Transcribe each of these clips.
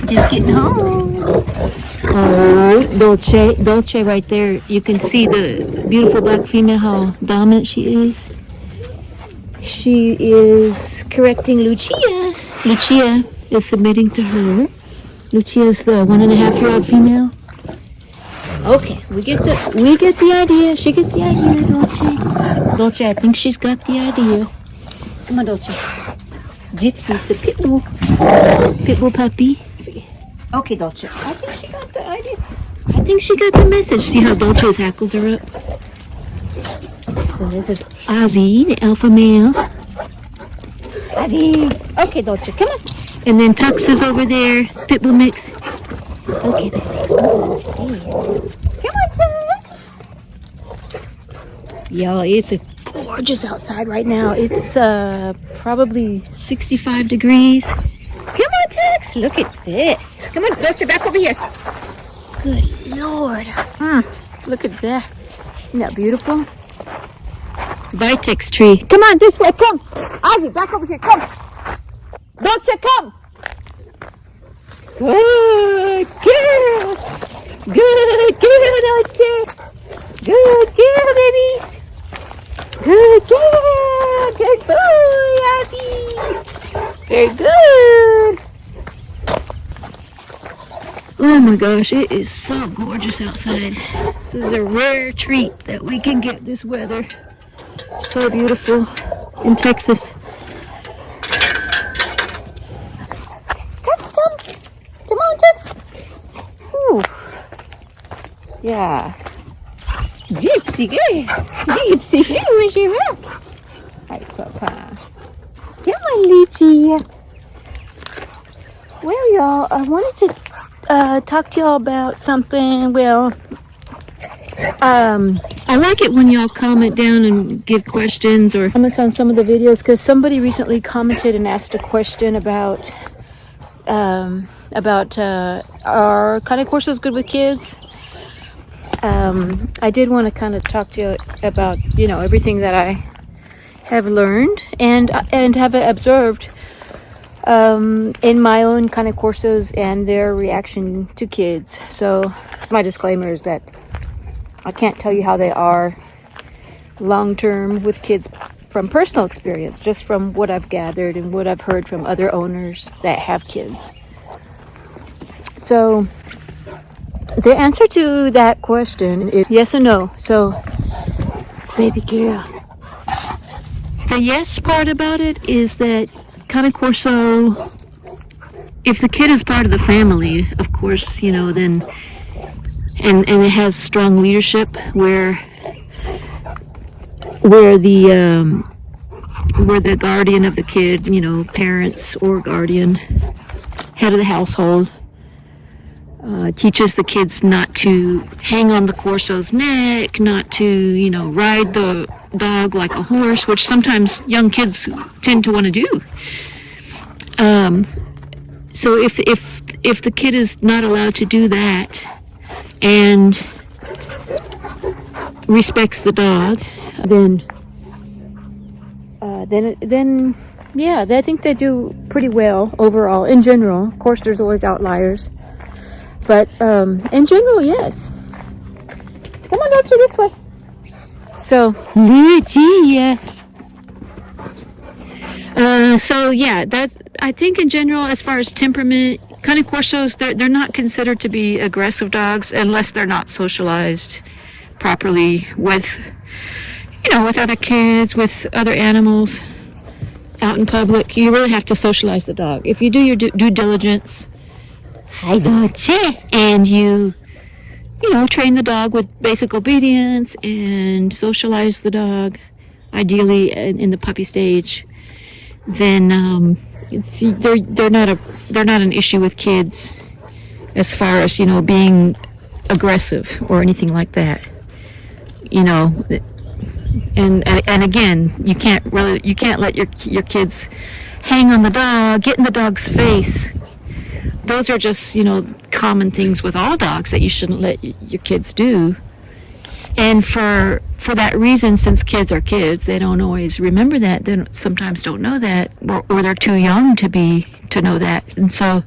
Just getting home. Oh, Dolce right there. You can see the beautiful black female, how dominant she is. She is correcting Lucia. Lucia is submitting to her. Lucia is the 1.5-year-old female. Okay, we get the idea. She gets the idea, Dolce. Dolce, I think she's got the idea. Come on, Dolce. Gypsy's the pit bull puppy. Okay, Dolce. I think she got the idea. I think she got the message. See how Dolce's hackles are up? So this is Ozzy, the alpha male. Ozzy. Okay, Dolce, come on. And then Tux is over there, pit bull mix. Okay, baby. Please. Come on, Tux. Y'all, it's gorgeous outside right now. It's probably 65 degrees. Come on, Tux. Look at this. Come on, Dolce, back over here. Good Lord. Look at that. Isn't that beautiful? Vitex tree. Come on, this way. Come. Ozzy, back over here. Come. Dolce, come. Good girls. Good girl, Dolce. Good girl, babies. Good girl. Good boy, Ozzy. Very good. Oh my gosh, it is so gorgeous outside. This is a rare treat that we can get this weather. So beautiful in Texas. Tux, come. Come on, Tux. Ooh. Yeah. Gypsy, good. Gypsy, where's your milk? Hi, Papa. Come on, Lucia. Well, y'all, I wanted to talk to y'all about something. Well, I like it when y'all comment down and give questions or comments on some of the videos, because somebody recently commented and asked a question about are Cane Corsos good with kids? I did want to kind of talk to you about, everything that I have learned and have observed in my own Cane Corsos and their reaction to kids. So my disclaimer is that I can't tell you how they are long term with kids from personal experience, just from what I've gathered and what I've heard from other owners that have kids. So the answer to that question is yes and no. So, baby girl, the yes part about it is that Cane Corso, if the kid is part of the family, of course, then and it has strong leadership where the guardian of the kid, parents or guardian, head of the household, teaches the kids not to hang on the Corso's neck, not to, ride the dog like a horse, which sometimes young kids tend to want to do. So if the kid is not allowed to do that and respects the dog, then yeah, I think they do pretty well overall in general. Of course, there's always outliers, but in general, yes. Come on, Dolce, this way. So, Lucia. So yeah, I think in general, as far as temperament, Cane Corsos, they're not considered to be aggressive dogs unless they're not socialized properly with other kids, with other animals out in public. You really have to socialize the dog. If you do your due diligence, hi Dolce, and you train the dog with basic obedience and socialize the dog, ideally in the puppy stage, then they're not an issue with kids as far as being aggressive or anything like that. And again, you can't let your kids hang on the dog, get in the dog's face. Those are just common things with all dogs that you shouldn't let your kids do. And for that reason, since kids are kids, they don't always remember that. They sometimes don't know that, or they're too young to know that. And so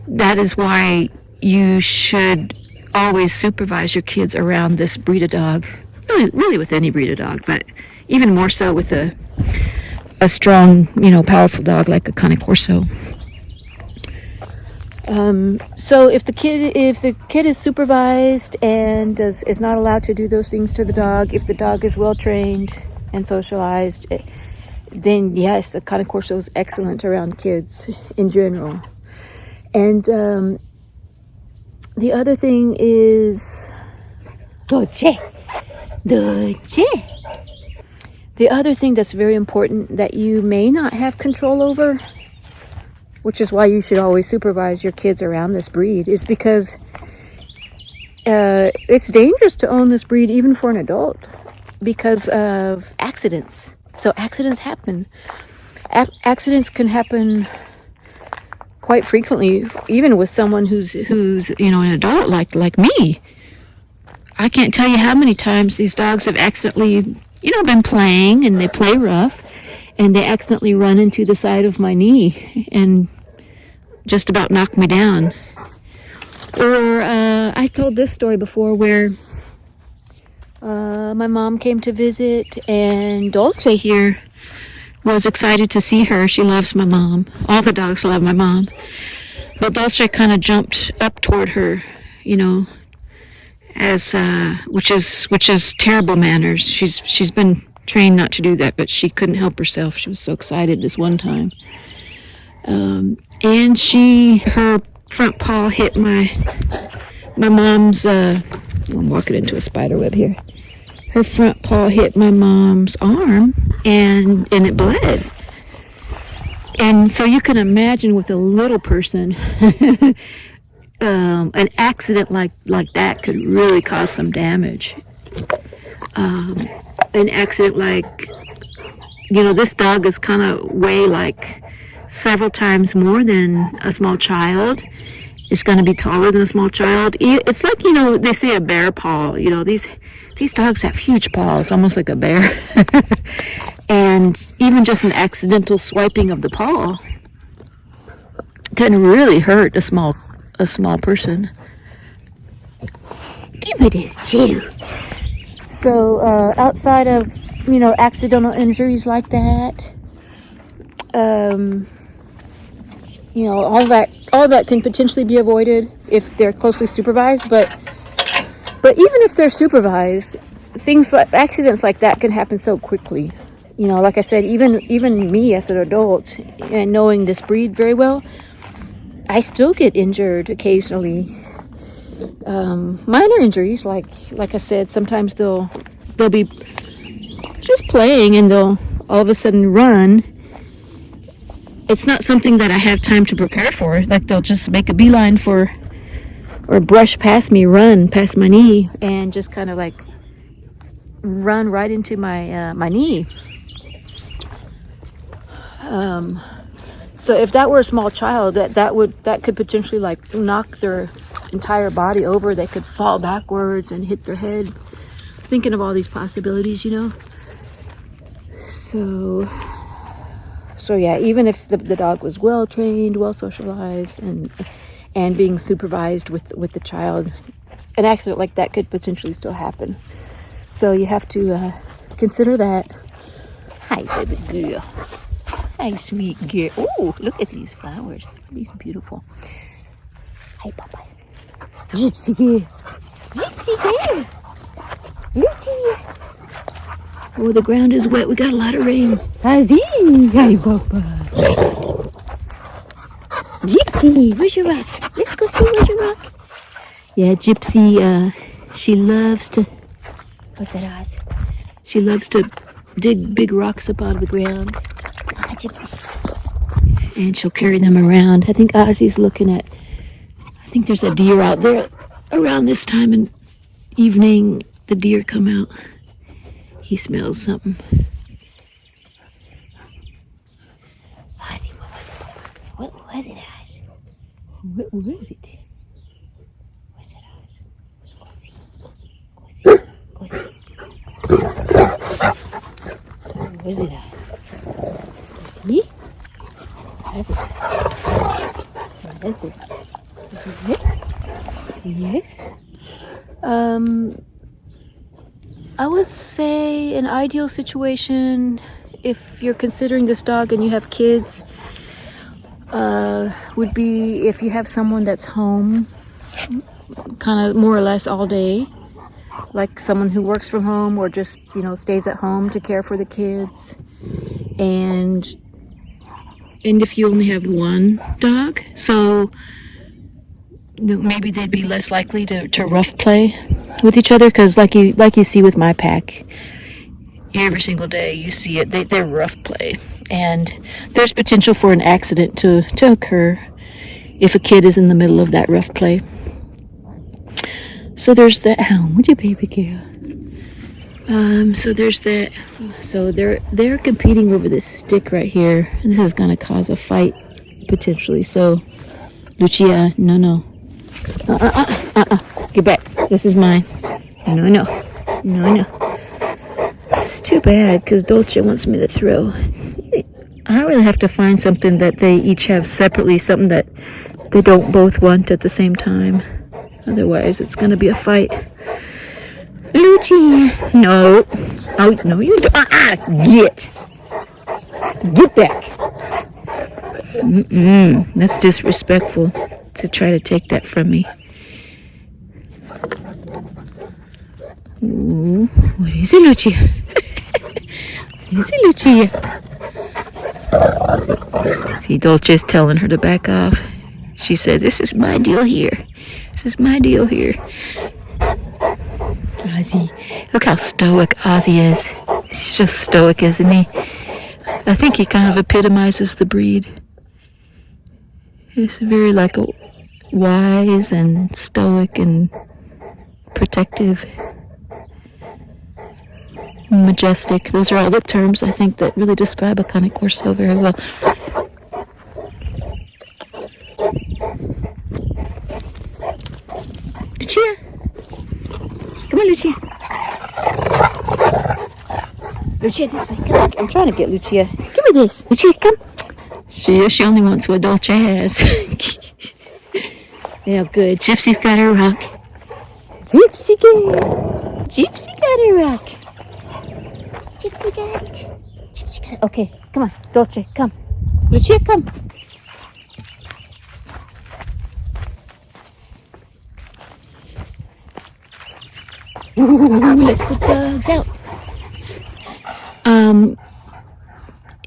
that is why you should always supervise your kids around this breed of dog. Really with any breed of dog, but even more so with a strong, powerful dog like a Cane Corso. So if the kid is supervised and is not allowed to do those things to the dog, if the dog is well trained and socialized, then yes, the Cane Corso is excellent around kids in general. And the other thing is Dolce. The other thing that's very important that you may not have control over, which is why you should always supervise your kids around this breed, is because it's dangerous to own this breed even for an adult because of accidents. So accidents happen. Accidents can happen quite frequently, even with someone who's an adult like me. I can't tell you how many times these dogs have accidentally, been playing, and they play rough, and they accidentally run into the side of my knee and just about knock me down. Or I told this story before where my mom came to visit, and Dolce here was excited to see her. She loves my mom. All the dogs love my mom. But Dolce kind of jumped up toward her, as which is terrible manners. She's been trained not to do that, but she couldn't help herself. She was so excited this one time. And her front paw hit my mom's, I'm walking into a spider web here. Her front paw hit my mom's arm, and it bled. And so you can imagine with a little person, an accident like that could really cause some damage. An accident like, this dog is kind of weigh like several times more than a small child. It's going to be taller than a small child. It's like, they say a bear paw. These dogs have huge paws, almost like a bear. And even just an accidental swiping of the paw can really hurt a small person. Give me this chew. So outside of accidental injuries like that, all that can potentially be avoided if they're closely supervised. But even if they're supervised, things like accidents like that can happen so quickly. Like I said, even me as an adult and knowing this breed very well, I still get injured occasionally. Minor injuries, like I said, sometimes they'll be just playing and they'll all of a sudden run. It's not something that I have time to prepare for. Like they'll just make a beeline for, or brush past me, run past my knee, and just kind of like run right into my knee. So if that were a small child, that could potentially like knock their entire body over. They could fall backwards and hit their head. Thinking of all these possibilities, So yeah, even if the dog was well trained, well socialized, and being supervised with the child, an accident like that could potentially still happen. So you have to consider that. Hi, baby girl. Hi, sweet girl. Oh, look at these flowers. These beautiful. Hi, Papa. Gypsy girl. Gypsy girl. Gypsy. Oh, the ground is wet. We got a lot of rain. Hi, Papa. Gypsy, where's your rock? Let's go see where's your rock. Yeah, Gypsy, she loves to... What's that, Oz? She loves to dig big rocks up out of the ground. Ah, Gypsy. And she'll carry them around. I think Ozzy's looking at... I think there's a deer out there. Around this time in evening, the deer come out. He smells something. Ozzy, what was it? What was it, Oz? What was it? What's that, Oz? Go see. Go see. Go see. What was it, Oz? Go see? What is it, Oz? What is this? I would say an ideal situation, if you're considering this dog and you have kids, would be if you have someone that's home kind of more or less all day, like someone who works from home or just, stays at home to care for the kids. And if you only have one dog, so maybe they'd be less likely to rough play with each other, because like you see with my pack, every single day you see it, they're rough play, and there's potential for an accident to occur if a kid is in the middle of that rough play. So there's that. How would you, baby girl? So there's that. So they're competing over this stick right here. This is gonna cause a fight potentially. So Lucia, no. Get back. This is mine. No. It's too bad because Dolce wants me to throw. I really have to find something that they each have separately, something that they don't both want at the same time. Otherwise, it's going to be a fight. Lucia! No. Oh, no, you don't. Get back. That's disrespectful to try to take that from me. Ooh, what is it, Lucia? What is it, Lucia? See, Dolce's telling her to back off. She said, "This is my deal here. This is my deal here." Ozzy. Look how stoic Ozzy is. He's just stoic, isn't he? I think he kind of epitomizes the breed. He's very wise and stoic and protective. Majestic. Those are all the terms I think that really describe a Cane Corso very well. Lucia! Come on, Lucia. Lucia, this way. Come. I'm trying to get Lucia. Give me this. Lucia, come. She only wants what Dolce has. Yeah, good. Gypsy's got her rock. Gypsy got her rock. Gypsy got it. Okay, come on, Dolce, come. Lucia, come. Ooh, let the dogs out.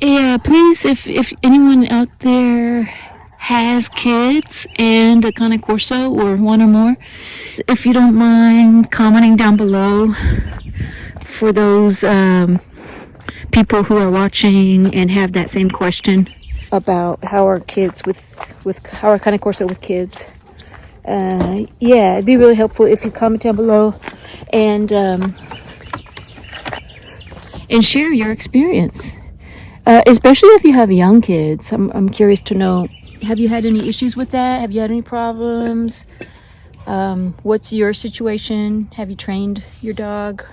Yeah, please, if anyone out there has kids and a Cane Corso or one or more, if you don't mind commenting down below for those people who are watching and have that same question about how are kids with how are Cane Corso with kids. Yeah, it'd be really helpful if you comment down below and share your experience, especially if you have young kids. I'm curious to know, have you had any issues with that? Have you had any problems? What's your situation? Have you trained your dog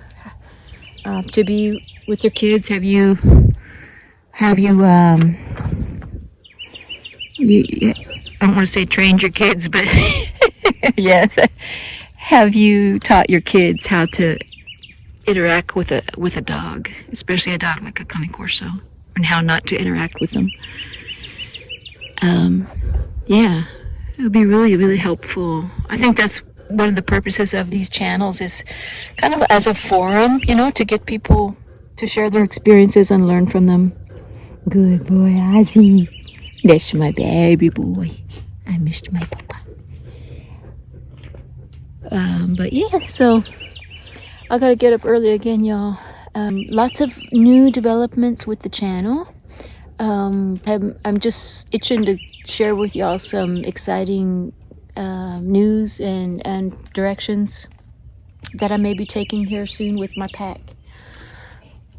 to be with your kids? Have you I don't want to say trained your kids, but yes, have you taught your kids how to interact with a dog, especially a dog like a Cane Corso, and how not to interact with them? Yeah, it would be really, really helpful. I think that's one of the purposes of these channels, is kind of as a forum, to get people to share their experiences and learn from them. Good boy, Ozzy. That's my baby boy. I missed my papa. But yeah, so I gotta get up early again, y'all. Lots of new developments with the channel. I'm just itching to share with y'all some exciting news and directions that I may be taking here soon with my pack.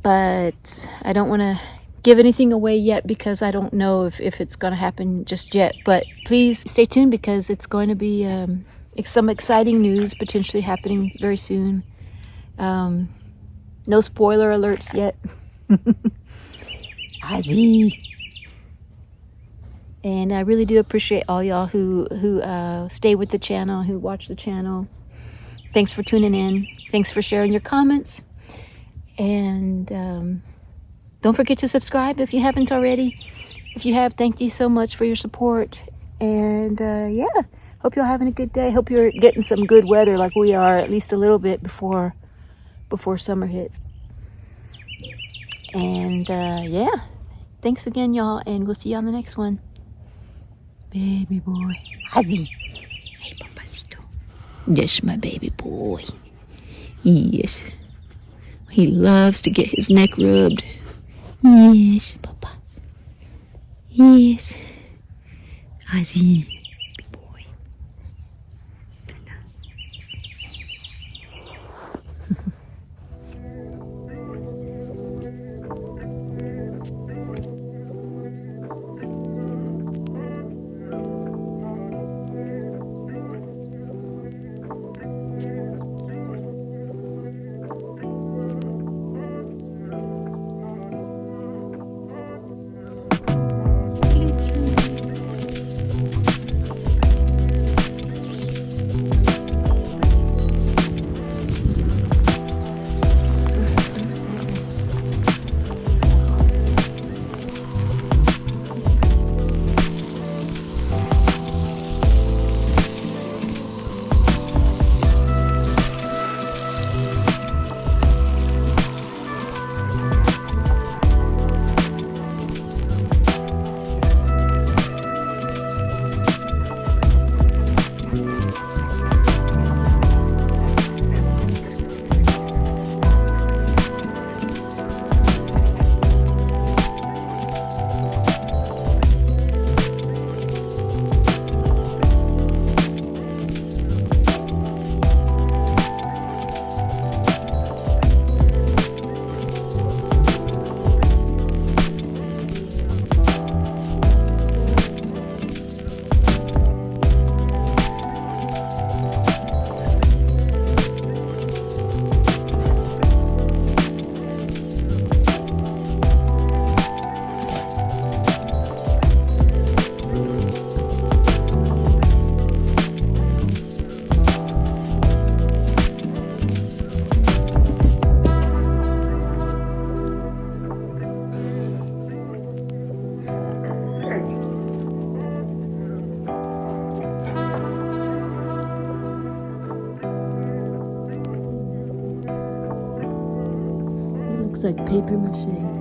But I don't want to give anything away yet because I don't know if it's going to happen just yet. But please stay tuned because it's going to be some exciting news potentially happening very soon. No spoiler alerts yet. Ozzy. And I really do appreciate all y'all who stay with the channel, who watch the channel. Thanks for tuning in. Thanks for sharing your comments. And don't forget to subscribe if you haven't already. If you have, thank you so much for your support. And yeah, hope you're having a good day. Hope you're getting some good weather like we are, at least a little bit before summer hits. And yeah, thanks again, y'all, and we'll see you on the next one. Baby boy. Hazi. Hey, papacito. That's my baby boy. Yes. He loves to get his neck rubbed. Yes, papa. Yes. Hazi. Baby boy. Looks like paper mache.